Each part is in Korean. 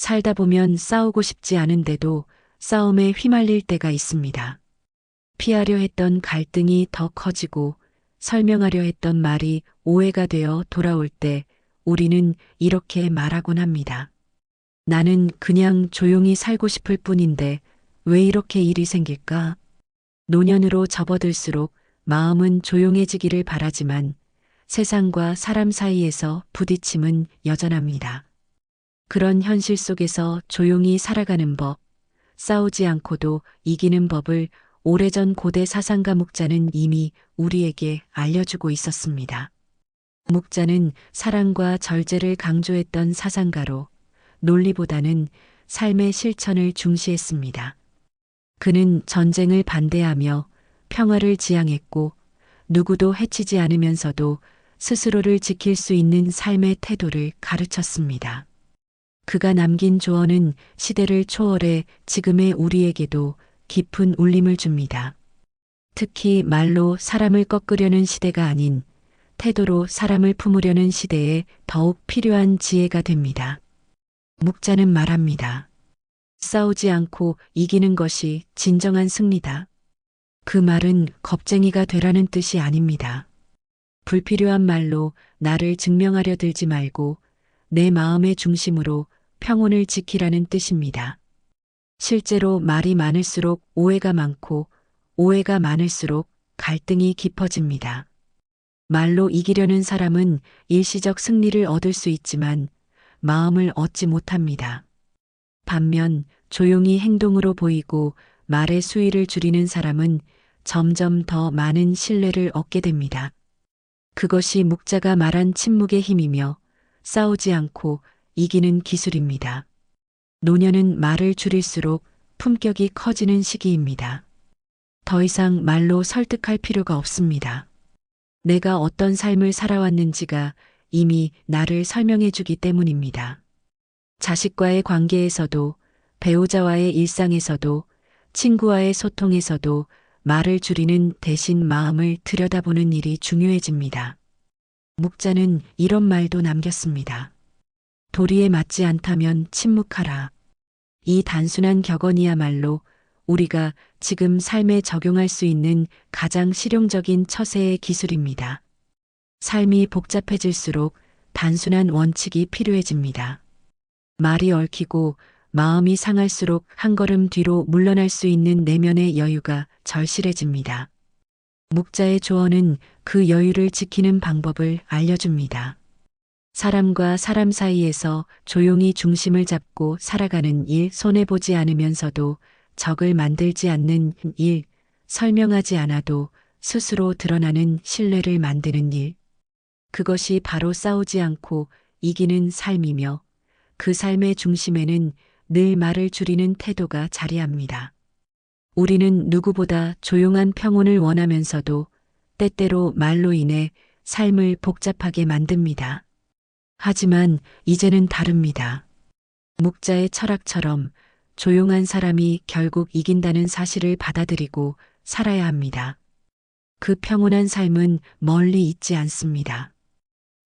살다 보면 싸우고 싶지 않은데도 싸움에 휘말릴 때가 있습니다. 피하려 했던 갈등이 더 커지고 설명하려 했던 말이 오해가 되어 돌아올 때 우리는 이렇게 말하곤 합니다. 나는 그냥 조용히 살고 싶을 뿐인데 왜 이렇게 일이 생길까? 노년으로 접어들수록 마음은 조용해지기를 바라지만 세상과 사람 사이에서 부딪힘은 여전합니다. 그런 현실 속에서 조용히 살아가는 법, 싸우지 않고도 이기는 법을 오래전 고대 사상가 묵자는 이미 우리에게 알려주고 있었습니다. 묵자는 사랑과 절제를 강조했던 사상가로 논리보다는 삶의 실천을 중시했습니다. 그는 전쟁을 반대하며 평화를 지향했고 누구도 해치지 않으면서도 스스로를 지킬 수 있는 삶의 태도를 가르쳤습니다. 그가 남긴 조언은 시대를 초월해 지금의 우리에게도 깊은 울림을 줍니다. 특히 말로 사람을 꺾으려는 시대가 아닌 태도로 사람을 품으려는 시대에 더욱 필요한 지혜가 됩니다. 묵자는 말합니다. 싸우지 않고 이기는 것이 진정한 승리다. 그 말은 겁쟁이가 되라는 뜻이 아닙니다. 불필요한 말로 나를 증명하려 들지 말고 내 마음의 중심으로 평온을 지키라는 뜻입니다. 실제로 말이 많을수록 오해가 많고 오해가 많을수록 갈등이 깊어집니다. 말로 이기려는 사람은 일시적 승리를 얻을 수 있지만 마음을 얻지 못합니다. 반면 조용히 행동으로 보이고 말의 수위를 줄이는 사람은 점점 더 많은 신뢰를 얻게 됩니다. 그것이 묵자가 말한 침묵의 힘이며 싸우지 않고 이기는 기술입니다. 노년은 말을 줄일수록 품격이 커지는 시기입니다. 더 이상 말로 설득할 필요가 없습니다. 내가 어떤 삶을 살아왔는지가 이미 나를 설명해 주기 때문입니다. 자식과의 관계에서도 배우자와의 일상에서도 친구와의 소통에서도 말을 줄이는 대신 마음을 들여다보는 일이 중요해집니다. 묵자는 이런 말도 남겼습니다. 도리에 맞지 않다면 침묵하라. 이 단순한 격언이야말로 우리가 지금 삶에 적용할 수 있는 가장 실용적인 처세의 기술입니다. 삶이 복잡해질수록 단순한 원칙이 필요해집니다. 말이 얽히고 마음이 상할수록 한 걸음 뒤로 물러날 수 있는 내면의 여유가 절실해집니다. 묵자의 조언은 그 여유를 지키는 방법을 알려줍니다. 사람과 사람 사이에서 조용히 중심을 잡고 살아가는 일, 손해보지 않으면서도 적을 만들지 않는 일, 설명하지 않아도 스스로 드러나는 신뢰를 만드는 일. 그것이 바로 싸우지 않고 이기는 삶이며 그 삶의 중심에는 늘 말을 줄이는 태도가 자리합니다. 우리는 누구보다 조용한 평온을 원하면서도 때때로 말로 인해 삶을 복잡하게 만듭니다. 하지만 이제는 다릅니다. 묵자의 철학처럼 조용한 사람이 결국 이긴다는 사실을 받아들이고 살아야 합니다. 그 평온한 삶은 멀리 있지 않습니다.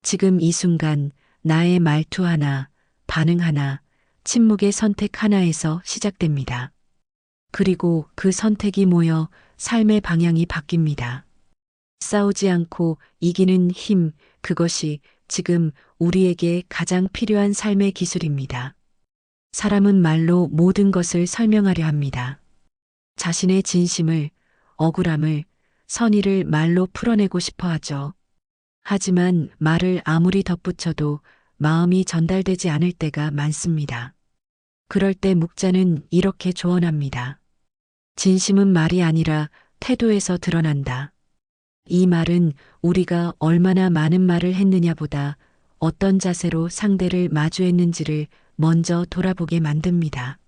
지금 이 순간 나의 말투 하나, 반응 하나, 침묵의 선택 하나에서 시작됩니다. 그리고 그 선택이 모여 삶의 방향이 바뀝니다. 싸우지 않고 이기는 힘, 그것이 지금 우리에게 가장 필요한 삶의 기술입니다. 사람은 말로 모든 것을 설명하려 합니다. 자신의 진심을, 억울함을, 선의를 말로 풀어내고 싶어 하죠. 하지만 말을 아무리 덧붙여도 마음이 전달되지 않을 때가 많습니다. 그럴 때 묵자는 이렇게 조언합니다. 진심은 말이 아니라 태도에서 드러난다. 이 말은 우리가 얼마나 많은 말을 했느냐보다 어떤 자세로 상대를 마주했는지를 먼저 돌아보게 만듭니다.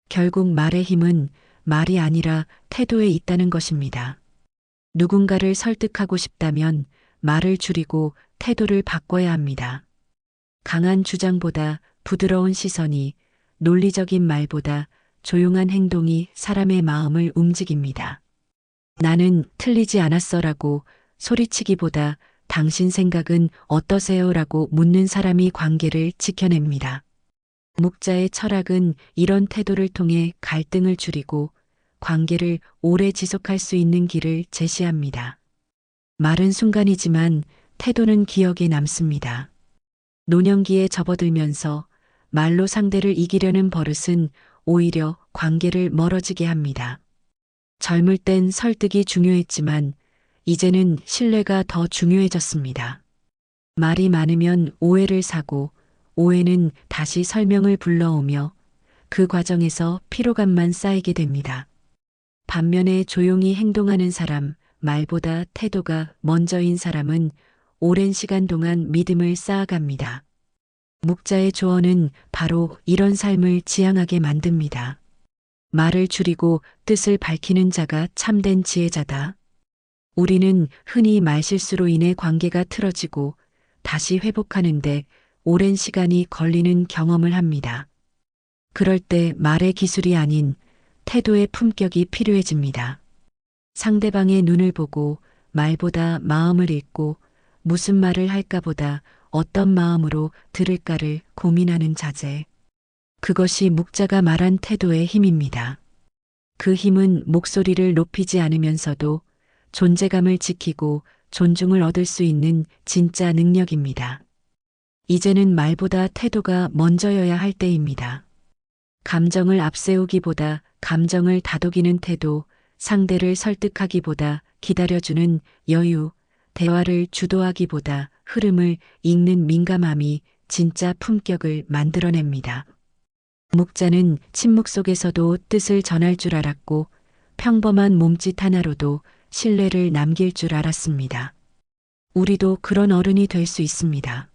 결국 말의 힘은 말이 아니라 태도에 있다는 것입니다. 누군가를 설득하고 싶다면 말을 줄이고 태도를 바꿔야 합니다. 강한 주장보다 부드러운 시선이, 논리적인 말보다 조용한 행동이 사람의 마음을 움직입니다. 나는 틀리지 않았어라고 소리치기보다 당신 생각은 어떠세요라고 묻는 사람이 관계를 지켜냅니다. 묵자의 철학은 이런 태도를 통해 갈등을 줄이고 관계를 오래 지속할 수 있는 길을 제시합니다. 말은 순간이지만 태도는 기억에 남습니다. 노년기에 접어들면서 말로 상대를 이기려는 버릇은 오히려 관계를 멀어지게 합니다. 젊을 땐 설득이 중요했지만 이제는 신뢰가 더 중요해졌습니다. 말이 많으면 오해를 사고 오해는 다시 설명을 불러오며 그 과정에서 피로감만 쌓이게 됩니다. 반면에 조용히 행동하는 사람, 말보다 태도가 먼저인 사람은 오랜 시간 동안 믿음을 쌓아갑니다. 묵자의 조언은 바로 이런 삶을 지향하게 만듭니다. 말을 줄이고 뜻을 밝히는 자가 참된 지혜자다. 우리는 흔히 말실수로 인해 관계가 틀어지고 다시 회복하는데 오랜 시간이 걸리는 경험을 합니다. 그럴 때 말의 기술이 아닌 태도의 품격이 필요해집니다. 상대방의 눈을 보고 말보다 마음을 읽고 무슨 말을 할까보다 어떤 마음으로 들을까를 고민하는 자세. 그것이 묵자가 말한 태도의 힘입니다. 그 힘은 목소리를 높이지 않으면서도 존재감을 지키고 존중을 얻을 수 있는 진짜 능력입니다. 이제는 말보다 태도가 먼저여야 할 때입니다. 감정을 앞세우기보다 감정을 다독이는 태도, 상대를 설득하기보다 기다려주는 여유, 대화를 주도하기보다 흐름을 읽는 민감함이 진짜 품격을 만들어냅니다. 묵자는 침묵 속에서도 뜻을 전할 줄 알았고 평범한 몸짓 하나로도 신뢰를 남길 줄 알았습니다. 우리도 그런 어른이 될 수 있습니다.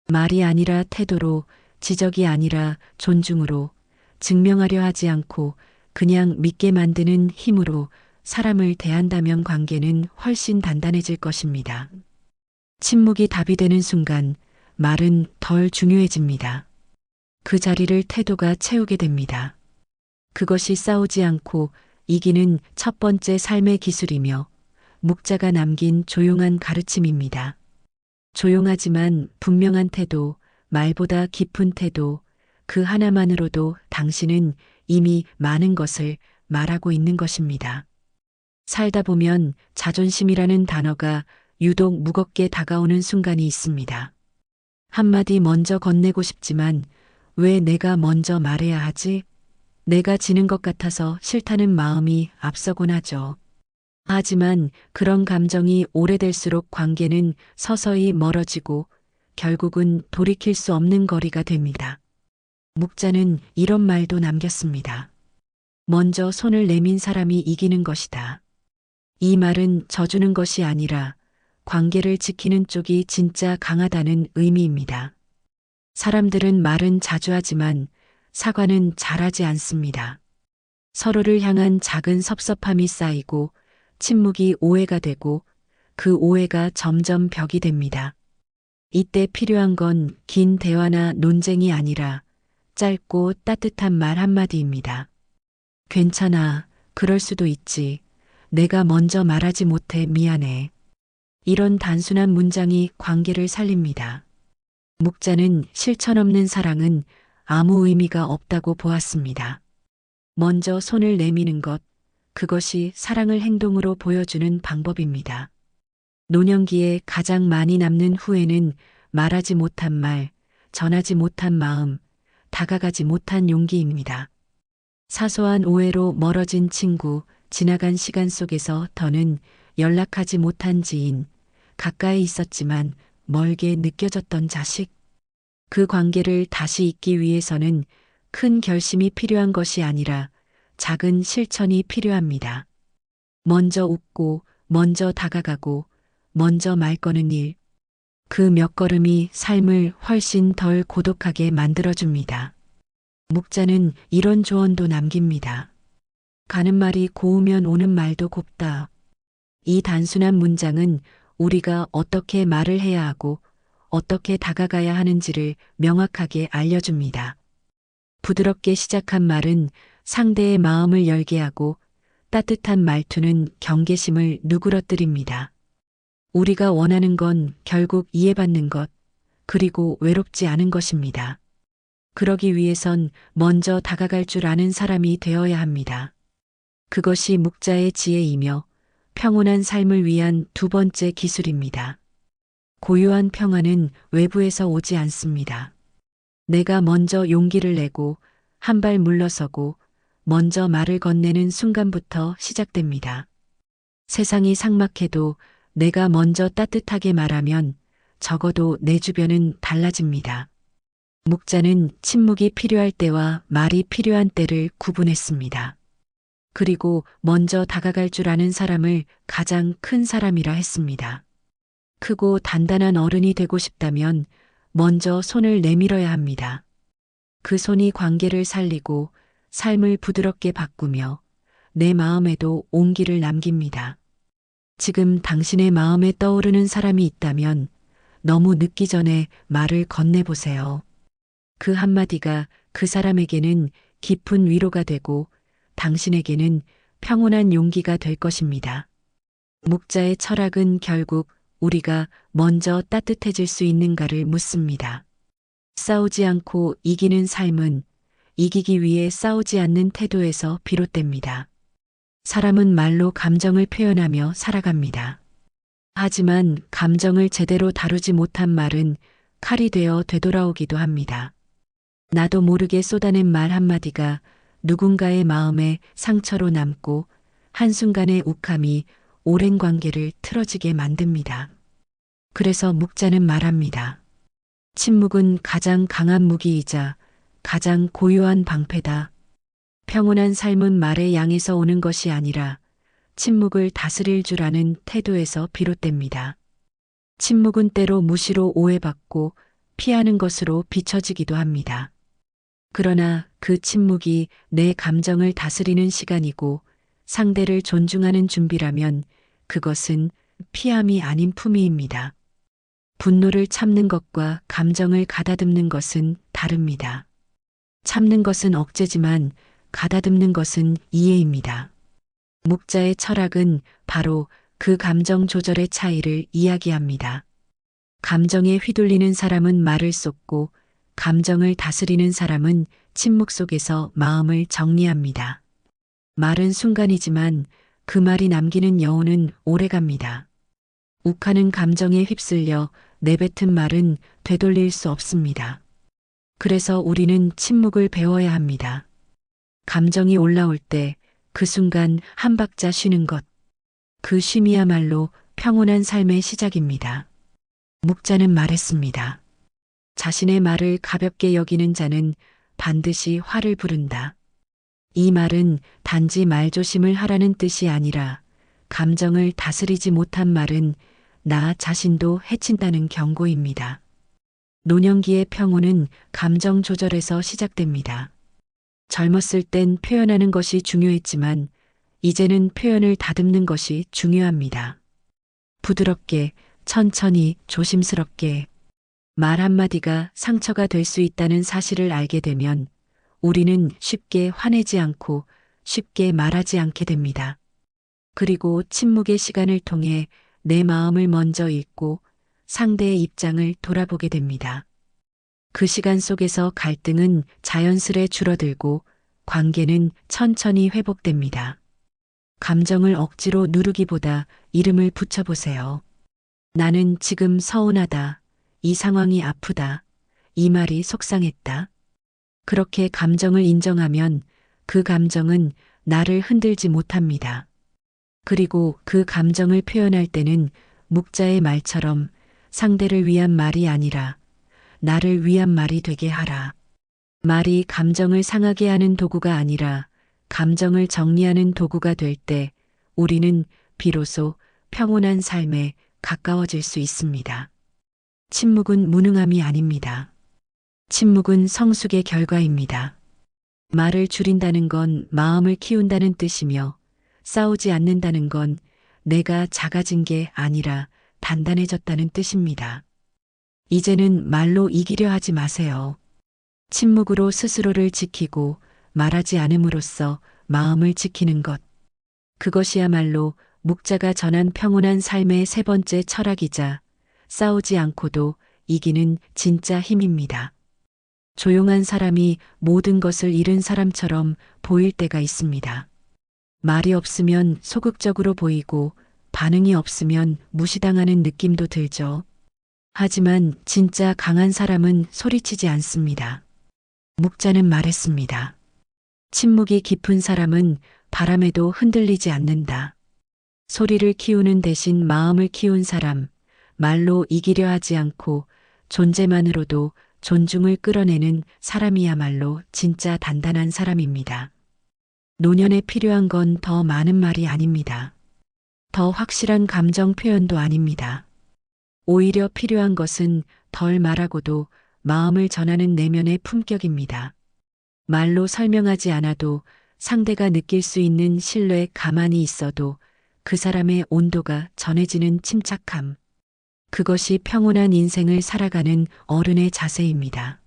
말이 아니라 태도로, 지적이 아니라 존중으로, 증명하려 하지 않고 그냥 믿게 만드는 힘으로 사람을 대한다면 관계는 훨씬 단단해질 것입니다. 침묵이 답이 되는 순간 말은 덜 중요해집니다. 그 자리를 태도가 채우게 됩니다. 그것이 싸우지 않고 이기는 첫 번째 삶의 기술이며 묵자가 남긴 조용한 가르침입니다. 조용하지만 분명한 태도, 말보다 깊은 태도, 그 하나만으로도 당신은 이미 많은 것을 말하고 있는 것입니다. 살다 보면 자존심이라는 단어가 유독 무겁게 다가오는 순간이 있습니다. 한마디 먼저 건네고 싶지만 왜 내가 먼저 말해야 하지? 내가 지는 것 같아서 싫다는 마음이 앞서곤 하죠. 하지만 그런 감정이 오래될수록 관계는 서서히 멀어지고 결국은 돌이킬 수 없는 거리가 됩니다. 묵자는 이런 말도 남겼습니다. 먼저 손을 내민 사람이 이기는 것이다. 이 말은 져주는 것이 아니라 관계를 지키는 쪽이 진짜 강하다는 의미입니다. 사람들은 말은 자주 하지만 사과는 잘하지 않습니다. 서로를 향한 작은 섭섭함이 쌓이고 침묵이 오해가 되고 그 오해가 점점 벽이 됩니다. 이때 필요한 건 긴 대화나 논쟁이 아니라 짧고 따뜻한 말 한마디입니다. 괜찮아, 그럴 수도 있지. 내가 먼저 말하지 못해 미안해. 이런 단순한 문장이 관계를 살립니다. 묵자는 실천 없는 사랑은 아무 의미가 없다고 보았습니다. 먼저 손을 내미는 것, 그것이 사랑을 행동으로 보여주는 방법입니다. 노년기에 가장 많이 남는 후회는 말하지 못한 말, 전하지 못한 마음, 다가가지 못한 용기입니다. 사소한 오해로 멀어진 친구, 지나간 시간 속에서 더는 연락하지 못한 지인, 가까이 있었지만 멀게 느껴졌던 자식. 그 관계를 다시 잇기 위해서는 큰 결심이 필요한 것이 아니라 작은 실천이 필요합니다. 먼저 웃고, 먼저 다가가고, 먼저 말 거는 일. 그 몇 걸음이 삶을 훨씬 덜 고독하게 만들어줍니다. 묵자는 이런 조언도 남깁니다. 가는 말이 고우면 오는 말도 곱다. 이 단순한 문장은 우리가 어떻게 말을 해야 하고 어떻게 다가가야 하는지를 명확하게 알려줍니다. 부드럽게 시작한 말은 상대의 마음을 열게 하고 따뜻한 말투는 경계심을 누그러뜨립니다. 우리가 원하는 건 결국 이해받는 것, 그리고 외롭지 않은 것입니다. 그러기 위해선 먼저 다가갈 줄 아는 사람이 되어야 합니다. 그것이 묵자의 지혜이며 평온한 삶을 위한 두 번째 기술입니다. 고요한 평화는 외부에서 오지 않습니다. 내가 먼저 용기를 내고 한 발 물러서고 먼저 말을 건네는 순간부터 시작됩니다. 세상이 삭막해도 내가 먼저 따뜻하게 말하면 적어도 내 주변은 달라집니다. 묵자는 침묵이 필요할 때와 말이 필요한 때를 구분했습니다. 그리고 먼저 다가갈 줄 아는 사람을 가장 큰 사람이라 했습니다. 크고 단단한 어른이 되고 싶다면 먼저 손을 내밀어야 합니다. 그 손이 관계를 살리고 삶을 부드럽게 바꾸며 내 마음에도 온기를 남깁니다. 지금 당신의 마음에 떠오르는 사람이 있다면 너무 늦기 전에 말을 건네보세요. 그 한마디가 그 사람에게는 깊은 위로가 되고 당신에게는 평온한 용기가 될 것입니다. 묵자의 철학은 결국 우리가 먼저 따뜻해질 수 있는가를 묻습니다. 싸우지 않고 이기는 삶은 이기기 위해 싸우지 않는 태도에서 비롯됩니다. 사람은 말로 감정을 표현하며 살아갑니다. 하지만 감정을 제대로 다루지 못한 말은 칼이 되어 되돌아오기도 합니다. 나도 모르게 쏟아낸 말 한마디가 누군가의 마음에 상처로 남고 한순간의 욱함이 오랜 관계를 틀어지게 만듭니다. 그래서 묵자는 말합니다. 침묵은 가장 강한 무기이자 가장 고요한 방패다. 평온한 삶은 말의 양에서 오는 것이 아니라 침묵을 다스릴 줄 아는 태도에서 비롯됩니다. 침묵은 때로 무시로 오해받고 피하는 것으로 비춰지기도 합니다. 그러나 그 침묵이 내 감정을 다스리는 시간이고 상대를 존중하는 준비라면 그것은 피함이 아닌 품위입니다. 분노를 참는 것과 감정을 가다듬는 것은 다릅니다. 참는 것은 억제지만 가다듬는 것은 이해입니다. 묵자의 철학은 바로 그 감정 조절의 차이를 이야기합니다. 감정에 휘둘리는 사람은 말을 쏟고 감정을 다스리는 사람은 침묵 속에서 마음을 정리합니다. 말은 순간이지만 그 말이 남기는 여운은 오래갑니다. 욱하는 감정에 휩쓸려 내뱉은 말은 되돌릴 수 없습니다. 그래서 우리는 침묵을 배워야 합니다. 감정이 올라올 때 그 순간 한 박자 쉬는 것. 그 쉼이야말로 평온한 삶의 시작입니다. 묵자는 말했습니다. 자신의 말을 가볍게 여기는 자는 반드시 화를 부른다. 이 말은 단지 말조심을 하라는 뜻이 아니라 감정을 다스리지 못한 말은 나 자신도 해친다는 경고입니다. 노년기의 평온은 감정 조절에서 시작됩니다. 젊었을 땐 표현하는 것이 중요했지만 이제는 표현을 다듬는 것이 중요합니다. 부드럽게, 천천히, 조심스럽게 말 한마디가 상처가 될 수 있다는 사실을 알게 되면 우리는 쉽게 화내지 않고 쉽게 말하지 않게 됩니다. 그리고 침묵의 시간을 통해 내 마음을 먼저 읽고 상대의 입장을 돌아보게 됩니다. 그 시간 속에서 갈등은 자연스레 줄어들고 관계는 천천히 회복됩니다. 감정을 억지로 누르기보다 이름을 붙여보세요. 나는 지금 서운하다. 이 상황이 아프다. 이 말이 속상했다. 그렇게 감정을 인정하면 그 감정은 나를 흔들지 못합니다. 그리고 그 감정을 표현할 때는 묵자의 말처럼 상대를 위한 말이 아니라 나를 위한 말이 되게 하라. 말이 감정을 상하게 하는 도구가 아니라 감정을 정리하는 도구가 될 때 우리는 비로소 평온한 삶에 가까워질 수 있습니다. 침묵은 무능함이 아닙니다. 침묵은 성숙의 결과입니다. 말을 줄인다는 건 마음을 키운다는 뜻이며 싸우지 않는다는 건 내가 작아진 게 아니라 단단해졌다는 뜻입니다. 이제는 말로 이기려 하지 마세요. 침묵으로 스스로를 지키고 말하지 않음으로써 마음을 지키는 것. 그것이야말로 묵자가 전한 평온한 삶의 세 번째 철학이자 싸우지 않고도 이기는 진짜 힘입니다. 조용한 사람이 모든 것을 잃은 사람처럼 보일 때가 있습니다. 말이 없으면 소극적으로 보이고 반응이 없으면 무시당하는 느낌도 들죠. 하지만 진짜 강한 사람은 소리치지 않습니다. 묵자는 말했습니다. 침묵이 깊은 사람은 바람에도 흔들리지 않는다. 소리를 키우는 대신 마음을 키운 사람, 말로 이기려 하지 않고 존재만으로도 존중을 끌어내는 사람이야말로 진짜 단단한 사람입니다. 노년에 필요한 건 더 많은 말이 아닙니다. 더 확실한 감정 표현도 아닙니다. 오히려 필요한 것은 덜 말하고도 마음을 전하는 내면의 품격입니다. 말로 설명하지 않아도 상대가 느낄 수 있는 신뢰에 가만히 있어도 그 사람의 온도가 전해지는 침착함. 그것이 평온한 인생을 살아가는 어른의 자세입니다.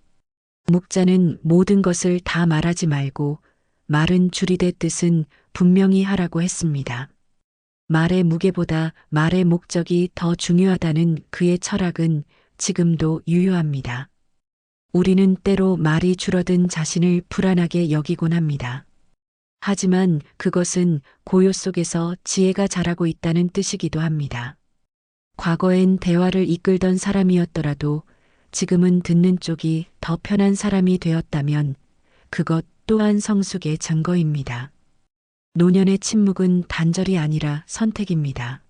묵자는 모든 것을 다 말하지 말고 말은 줄이되 뜻은 분명히 하라고 했습니다. 말의 무게보다 말의 목적이 더 중요하다는 그의 철학은 지금도 유효합니다. 우리는 때로 말이 줄어든 자신을 불안하게 여기곤 합니다. 하지만 그것은 고요 속에서 지혜가 자라고 있다는 뜻이기도 합니다. 과거엔 대화를 이끌던 사람이었더라도 지금은 듣는 쪽이 더 편한 사람이 되었다면 그것 또한 성숙의 증거입니다. 노년의 침묵은 단절이 아니라 선택입니다.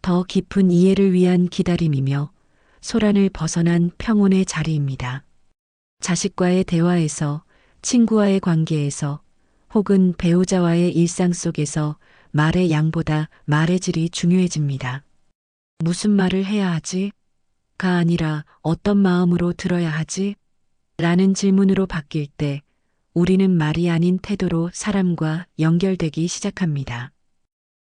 더 깊은 이해를 위한 기다림이며 소란을 벗어난 평온의 자리입니다. 자식과의 대화에서, 친구와의 관계에서, 혹은 배우자와의 일상 속에서 말의 양보다 말의 질이 중요해집니다. 무슨 말을 해야 하지? 가 아니라 어떤 마음으로 들어야 하지? 라는 질문으로 바뀔 때 우리는 말이 아닌 태도로 사람과 연결되기 시작합니다.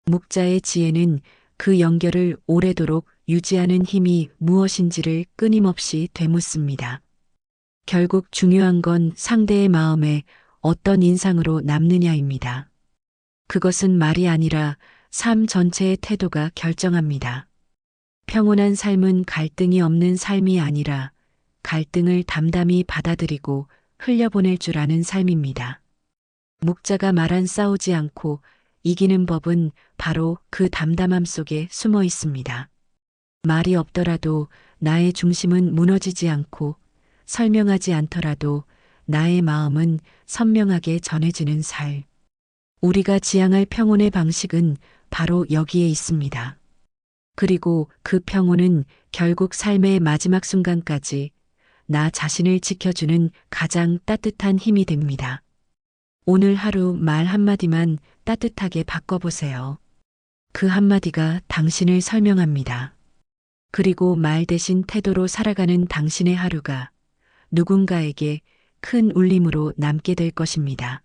묵자의 지혜는 그 연결을 오래도록 유지하는 힘이 무엇인지를 끊임없이 되묻습니다. 결국 중요한 건 상대의 마음에 어떤 인상으로 남느냐입니다. 그것은 말이 아니라 삶 전체의 태도가 결정합니다. 평온한 삶은 갈등이 없는 삶이 아니라 갈등을 담담히 받아들이고 흘려보낼 줄 아는 삶입니다. 묵자가 말한 싸우지 않고 이기는 법은 바로 그 담담함 속에 숨어 있습니다. 말이 없더라도 나의 중심은 무너지지 않고 설명하지 않더라도 나의 마음은 선명하게 전해지는 삶. 우리가 지향할 평온의 방식은 바로 여기에 있습니다. 그리고 그 평온은 결국 삶의 마지막 순간까지 나 자신을 지켜주는 가장 따뜻한 힘이 됩니다. 오늘 하루 말 한마디만 따뜻하게 바꿔보세요. 그 한마디가 당신을 설명합니다. 그리고 말 대신 태도로 살아가는 당신의 하루가 누군가에게 큰 울림으로 남게 될 것입니다.